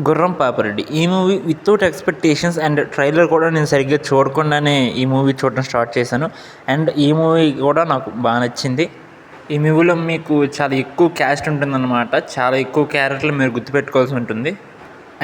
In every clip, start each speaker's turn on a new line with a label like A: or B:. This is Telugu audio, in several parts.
A: గుర్రం పాపిరెడ్డి ఈ movie without expectations and trailer కూడా నేను సరిగ్గా చూడకుండానే ఈ మూవీ చూడడం స్టార్ట్ చేశాను. అండ్ ఈ మూవీ కూడా నాకు బాగా నచ్చింది. ఈ మూవీలో మీకు చాలా ఎక్కువ క్యాస్ట్ ఉంటుందన్నమాట. చాలా ఎక్కువ క్యారెక్టర్లు మీరు గుర్తుపెట్టుకోవాల్సి ఉంటుంది.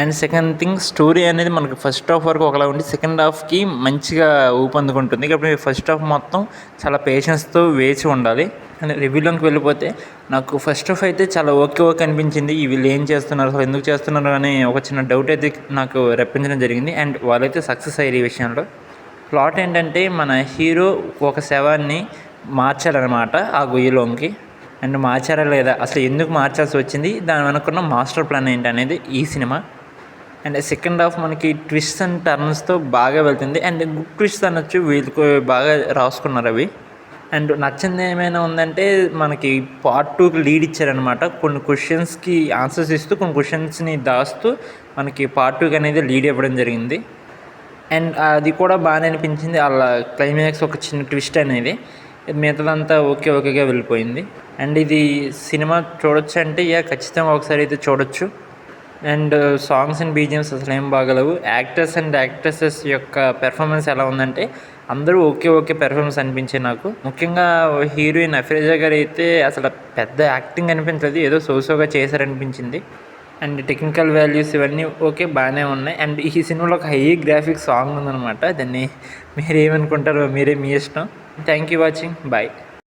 A: అండ్ సెకండ్ థింగ్, స్టోరీ అనేది మనకు ఫస్ట్ హాఫ్ వరకు ఒకలా ఉండి సెకండ్ హాఫ్కి మంచిగా ఊపందుకుంటుంది. కాబట్టి ఫస్ట్ హాఫ్ మొత్తం చాలా పేషెన్స్తో వేచి ఉండాలి. అండ్ రివ్యూలోకి వెళ్ళిపోతే నాకు ఫస్ట్ హాఫ్ అయితే చాలా ఓకే అనిపించింది. వీళ్ళు ఏం చేస్తున్నారు, అసలు ఎందుకు చేస్తున్నారు అని ఒక చిన్న డౌట్ అయితే నాకు రప్పించడం జరిగింది. అండ్ వాళ్ళైతే సక్సెస్ అయ్యారు ఈ విషయంలో. ప్లాట్ ఏంటంటే మన హీరో ఒక శవాన్ని మార్చారనమాట ఆ గొయ్యిలోకి. అండ్ మార్చారా లేదా, అసలు ఎందుకు మార్చాల్సి వచ్చింది, దాని వెనుకున్న మాస్టర్ ప్లాన్ ఏంటి అనేది ఈ సినిమా. అండ్ సెకండ్ హాఫ్ మనకి ట్విస్ట్ అండ్ టర్న్స్తో బాగా వెళ్తుంది. అండ్ గుడ్ ట్విస్ట్ అనొచ్చు, వీళ్ళకి బాగా రాసుకున్నారు అవి. అండ్ నచ్చింది ఏమైనా ఉందంటే మనకి పార్ట్ 2కి లీడ్ ఇచ్చారనమాట. కొన్ని క్వశ్చన్స్కి ఆన్సర్స్ ఇస్తూ కొన్ని క్వశ్చన్స్ని దాస్తూ మనకి పార్ట్ 2కి అనేది లీడ్ ఇవ్వడం జరిగింది. అండ్ అది కూడా బాగానే అనిపించింది. అలా క్లైమాక్స్ ఒక చిన్న ట్విస్ట్ అనేది, మిగతాదంతా ఓకేగా వెళ్ళిపోయింది. అండ్ ఇది సినిమా చూడొచ్చు అంటే ఖచ్చితంగా ఒకసారి అయితే చూడొచ్చు. అండ్ సాంగ్స్ అండ్ బీజిఎమ్స్ అసలు ఏం బాగలేవు. యాక్టర్స్ అండ్ యాక్ట్రెసెస్ యొక్క పెర్ఫార్మెన్స్ ఎలా ఉందంటే అందరూ ఓకే పెర్ఫార్మెన్స్ అనిపించాయి నాకు. ముఖ్యంగా హీరోయిన్ అఫ్రేజా గారు అయితే అసలు పెద్ద యాక్టింగ్ అనిపించలేదు, ఏదో సోగా చేశారనిపించింది. అండ్ టెక్నికల్ వాల్యూస్ ఇవన్నీ ఓకే బాగానే ఉన్నాయి. అండ్ ఈ సినిమాలో ఒక హై గ్రాఫిక్స్ సాంగ్ ఉందన్నమాట. దాన్ని మీరు ఏమనుకుంటారో మీ ఇష్టం. Thank you watching, bye.